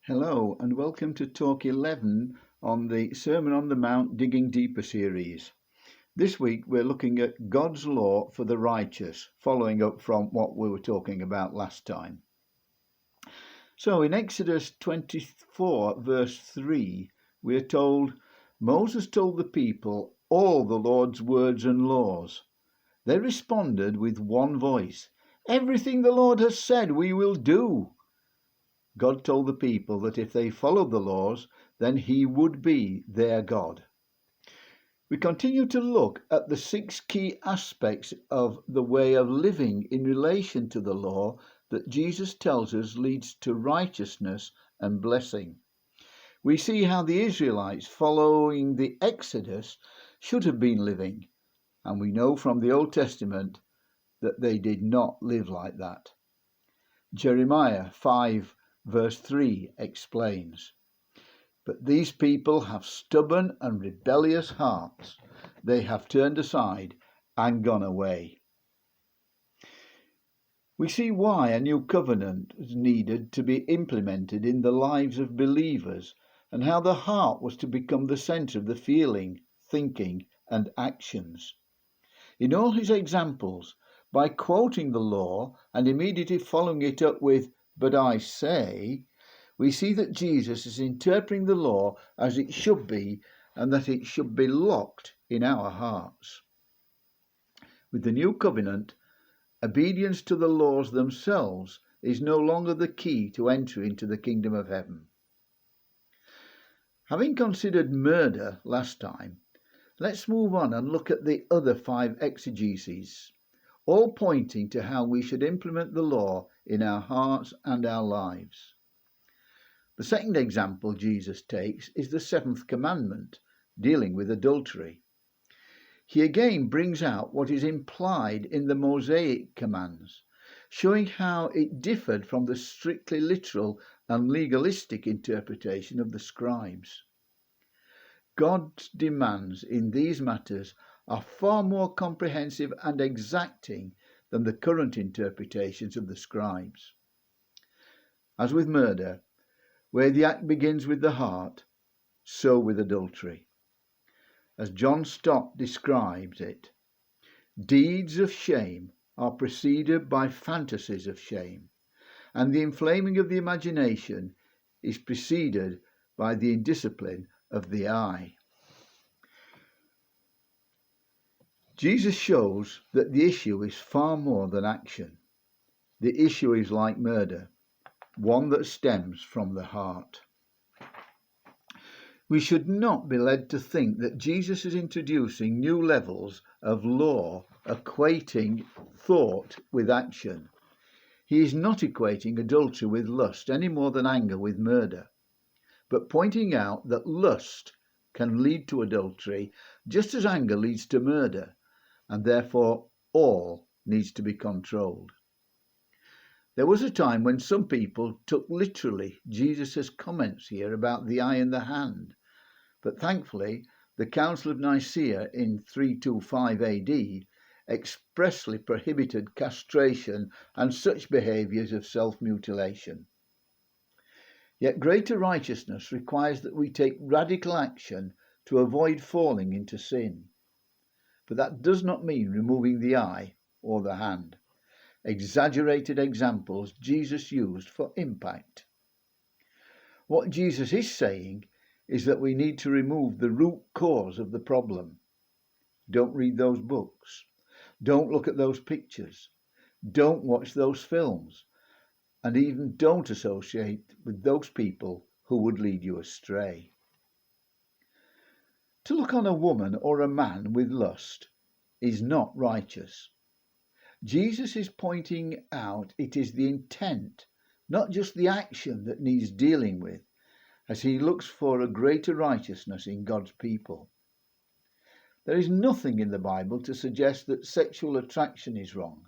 Hello and welcome to Talk 11 on the Sermon on the Mount Digging Deeper series. This week we're looking at God's law for the righteous, following up from what we were talking about last time. So in Exodus 24 verse 3 we are told, Moses told the people all the Lord's words and laws. They responded with one voice, everything the Lord has said we will do. God told the people that if they followed the laws, then he would be their God. We continue to look at the 6 key aspects of the way of living in relation to the law that Jesus tells us leads to righteousness and blessing. We see how the Israelites following the Exodus should have been living, and we know from the Old Testament that they did not live like that. Jeremiah 5 Verse 3 explains, But these people have stubborn and rebellious hearts. They have turned aside and gone away. We see why a new covenant is needed to be implemented in the lives of believers and how the heart was to become the centre of the feeling, thinking and actions. In all his examples, by quoting the law and immediately following it up with, But I say, we see that Jesus is interpreting the law as it should be and that it should be locked in our hearts. With the new covenant, obedience to the laws themselves is no longer the key to entry into the kingdom of heaven. Having considered murder last time, let's move on and look at the other 5 exegeses, all pointing to how we should implement the law in our hearts and our lives. The second example Jesus takes is the 7th commandment, dealing with adultery. He again brings out what is implied in the Mosaic commands, showing how it differed from the strictly literal and legalistic interpretation of the scribes. God's demands in these matters are far more comprehensive and exacting than the current interpretations of the scribes. As with murder, where the act begins with the heart, so with adultery. As John Stott describes it, deeds of shame are preceded by fantasies of shame, and the inflaming of the imagination is preceded by the indiscipline of the eye. Jesus shows that the issue is far more than action. The issue is like murder, one that stems from the heart. We should not be led to think that Jesus is introducing new levels of law, equating thought with action. He is not equating adultery with lust any more than anger with murder, but pointing out that lust can lead to adultery just as anger leads to murder, and therefore all needs to be controlled. There was a time when some people took literally Jesus' comments here about the eye and the hand, but thankfully the Council of Nicaea in 325 AD expressly prohibited castration and such behaviours of self-mutilation. Yet greater righteousness requires that we take radical action to avoid falling into sin. But that does not mean removing the eye or the hand. Exaggerated examples Jesus used for impact. What Jesus is saying is that we need to remove the root cause of the problem. Don't read those books. Don't look at those pictures. Don't watch those films. And even don't associate with those people who would lead you astray. To look on a woman or a man with lust is not righteous. Jesus is pointing out it is the intent, not just the action, that needs dealing with, as he looks for a greater righteousness in God's people. There is nothing in the Bible to suggest that sexual attraction is wrong.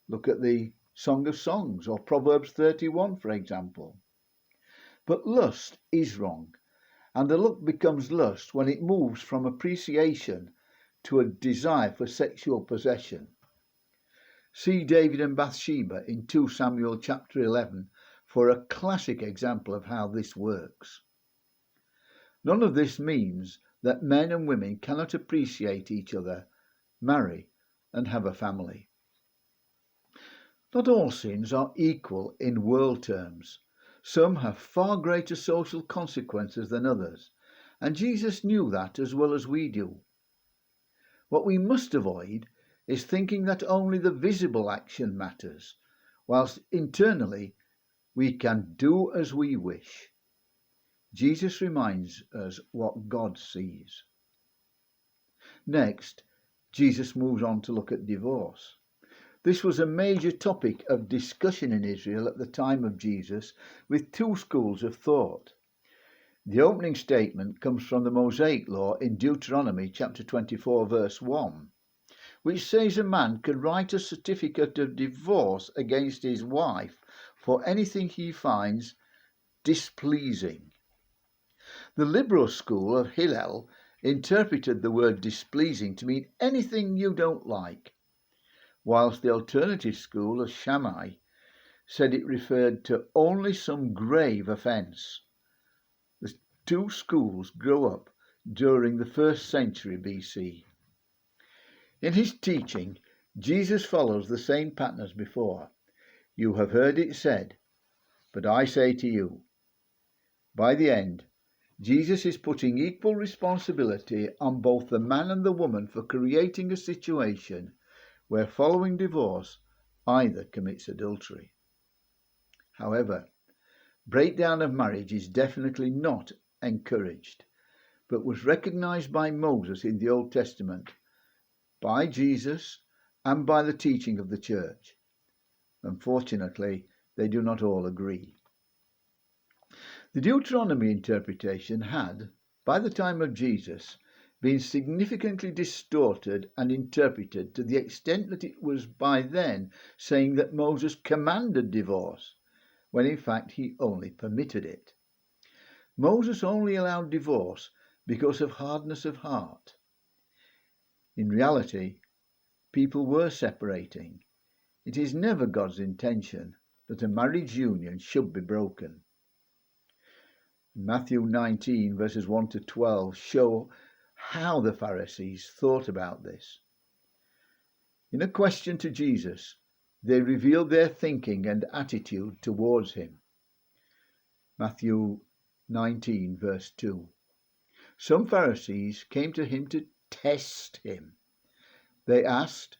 Look at the Song of Songs or Proverbs 31, for example. But lust is wrong, and the look becomes lust when it moves from appreciation to a desire for sexual possession. See David and Bathsheba in 2 Samuel chapter 11 for a classic example of how this works. None of this means that men and women cannot appreciate each other, marry, and have a family. Not all sins are equal in world terms. Some have far greater social consequences than others, and Jesus knew that as well as we do. What we must avoid is thinking that only the visible action matters, whilst internally we can do as we wish. Jesus reminds us what God sees. Next, Jesus moves on to look at divorce. This was a major topic of discussion in Israel at the time of Jesus, with two schools of thought. The opening statement comes from the Mosaic law in Deuteronomy chapter 24 verse 1, which says a man can write a certificate of divorce against his wife for anything he finds displeasing. The liberal school of Hillel interpreted the word displeasing to mean anything you don't like, whilst the alternative school of Shammai said it referred to only some grave offence. The two schools grew up during the 1st century BC. In his teaching, Jesus follows the same pattern as before. You have heard it said, but I say to you. By the end, Jesus is putting equal responsibility on both the man and the woman for creating a situation where, following divorce, either commits adultery. However, breakdown of marriage is definitely not encouraged, but was recognised by Moses in the Old Testament, by Jesus, and by the teaching of the Church. Unfortunately, they do not all agree. The Deuteronomy interpretation had, by the time of Jesus, been significantly distorted and interpreted to the extent that it was by then saying that Moses commanded divorce, when in fact he only permitted it. Moses only allowed divorce because of hardness of heart. In reality, people were separating. It is never God's intention that a marriage union should be broken. Matthew 19 verses 1 to 12 show how the Pharisees thought about this. In a question to Jesus, they revealed their thinking and attitude towards him. Matthew 19 verse 2. Some Pharisees came to him to test him. They asked,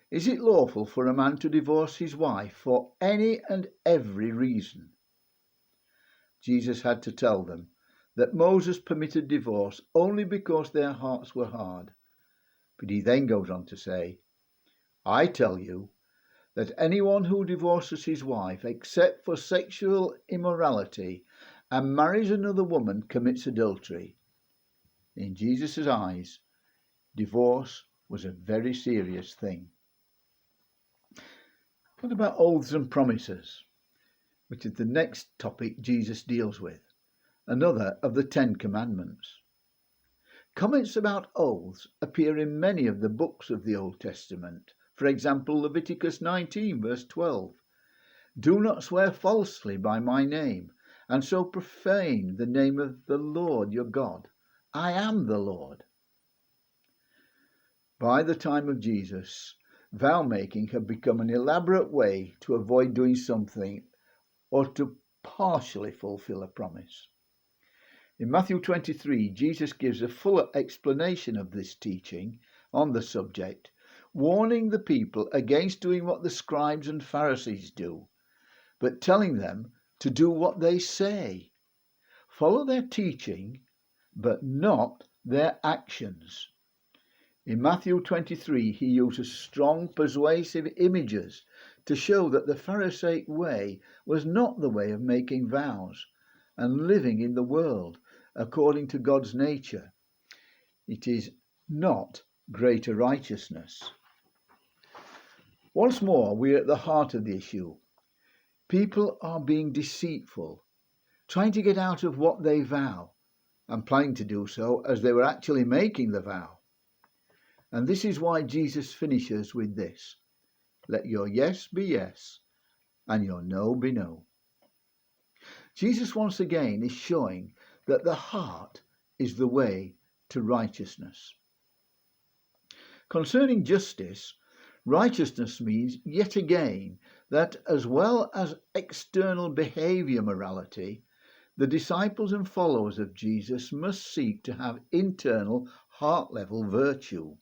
"Is it lawful for a man to divorce his wife for any and every reason?" Jesus had to tell them that Moses permitted divorce only because their hearts were hard. But he then goes on to say, "I tell you that anyone who divorces his wife except for sexual immorality and marries another woman commits adultery." In Jesus' eyes, divorce was a very serious thing. What about oaths and promises, which is the next topic Jesus deals with, another of the 10 Commandments? Comments about oaths appear in many of the books of the Old Testament. For example, Leviticus 19 verse 12. "Do not swear falsely by my name, and so profane the name of the Lord your God. I am the Lord." By the time of Jesus, vow-making had become an elaborate way to avoid doing something or to partially fulfill a promise. In Matthew 23, Jesus gives a fuller explanation of this teaching on the subject, warning the people against doing what the scribes and Pharisees do, but telling them to do what they say. Follow their teaching, but not their actions. In Matthew 23, he uses strong, persuasive images to show that the Pharisaic way was not the way of making vows and living in the world according to God's nature. It is not greater righteousness. Once more, we are at the heart of the issue. People are being deceitful, trying to get out of what they vow, and planning to do so as they were actually making the vow. And this is why Jesus finishes with this: "Let your yes be yes, and your no be no." Jesus once again is showing that the heart is the way to righteousness. Concerning justice, righteousness means yet again that as well as external behaviour morality, the disciples and followers of Jesus must seek to have internal heart-level virtue.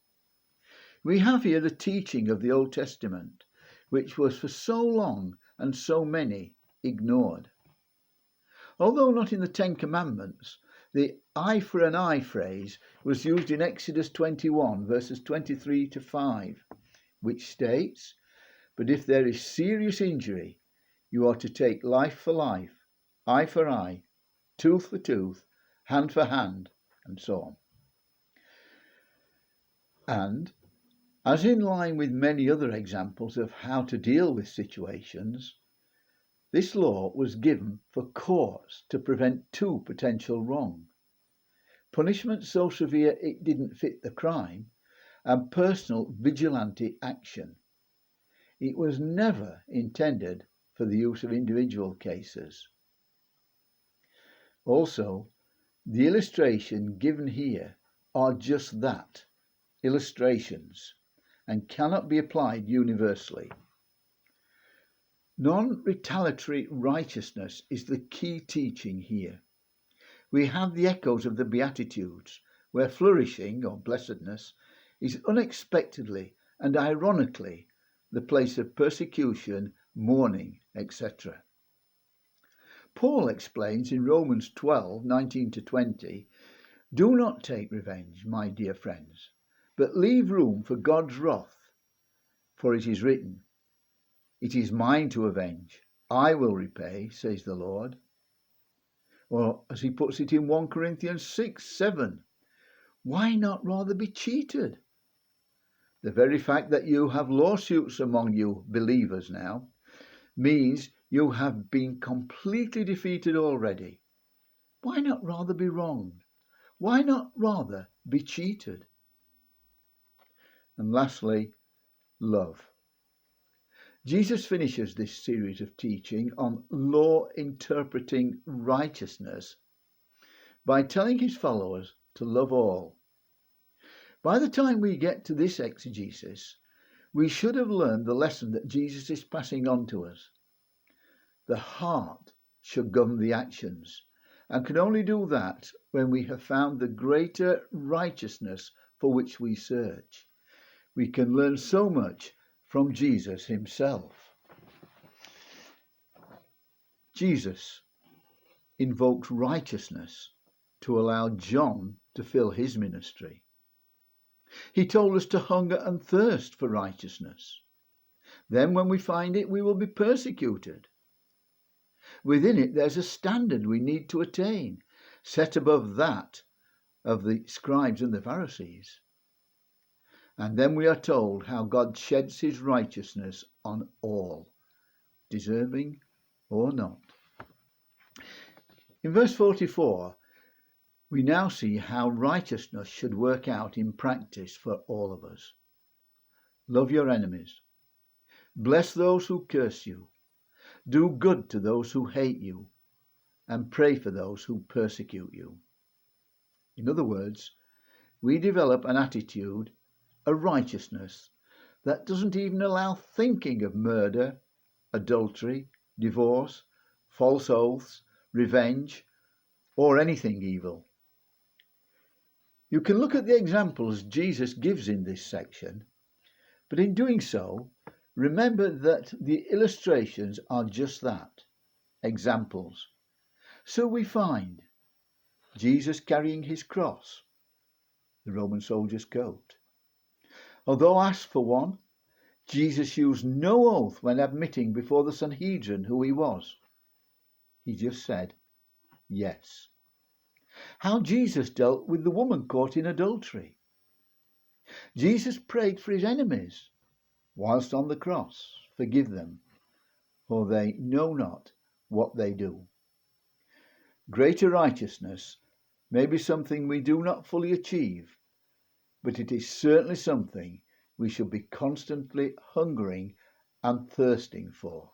We have here the teaching of the Old Testament, which was for so long and so many ignored. Although not in the Ten Commandments, the eye for an eye phrase was used in Exodus 21 verses 23 to 5, which states, "But if there is serious injury, you are to take life for life, eye for eye, tooth for tooth, hand for hand," and so on. And, as in line with many other examples of how to deal with situations, this law was given for courts to prevent two potential wrong. Punishment so severe it didn't fit the crime, and personal vigilante action. It was never intended for the use of individual cases. Also, the illustration given here are just that, illustrations, and cannot be applied universally. Non-retaliatory righteousness is the key teaching here. We have the echoes of the Beatitudes, where flourishing or blessedness is unexpectedly and ironically the place of persecution, mourning, etc. Paul explains in Romans 12:19-20, "Do not take revenge, my dear friends, but leave room for God's wrath, for it is written, 'It is mine to avenge, I will repay, says the Lord.'" Or, as he puts it in 1 Corinthians 6:7, "Why not rather be cheated?" The very fact that you have lawsuits among you believers now means you have been completely defeated already. Why not rather be wronged? Why not rather be cheated? And lastly, love. Jesus finishes this series of teaching on law interpreting righteousness by telling his followers to love all. By the time we get to this exegesis, we should have learned the lesson that Jesus is passing on to us. The heart should govern the actions, and can only do that when we have found the greater righteousness for which we search. We can learn so much from Jesus himself. Jesus invoked righteousness to allow John to fill his ministry. He told us to hunger and thirst for righteousness. Then when we find it, we will be persecuted. Within it, there's a standard we need to attain, set above that of the scribes and the Pharisees. And then we are told how God sheds his righteousness on all, deserving or not. In verse 44, we now see how righteousness should work out in practice for all of us. Love your enemies. Bless those who curse you. Do good to those who hate you. And pray for those who persecute you. In other words, we develop an attitude, a righteousness, that doesn't even allow thinking of murder, adultery, divorce, false oaths, revenge, or anything evil. You can look at the examples Jesus gives in this section, but in doing so, remember that the illustrations are just that, examples. So we find Jesus carrying his cross, the Roman soldier's coat. Although asked for one, Jesus used no oath when admitting before the Sanhedrin who he was. He just said, yes. How Jesus dealt with the woman caught in adultery. Jesus prayed for his enemies whilst on the cross, forgive them, for they know not what they do. Greater righteousness may be something we do not fully achieve, but it is certainly something we should be constantly hungering and thirsting for.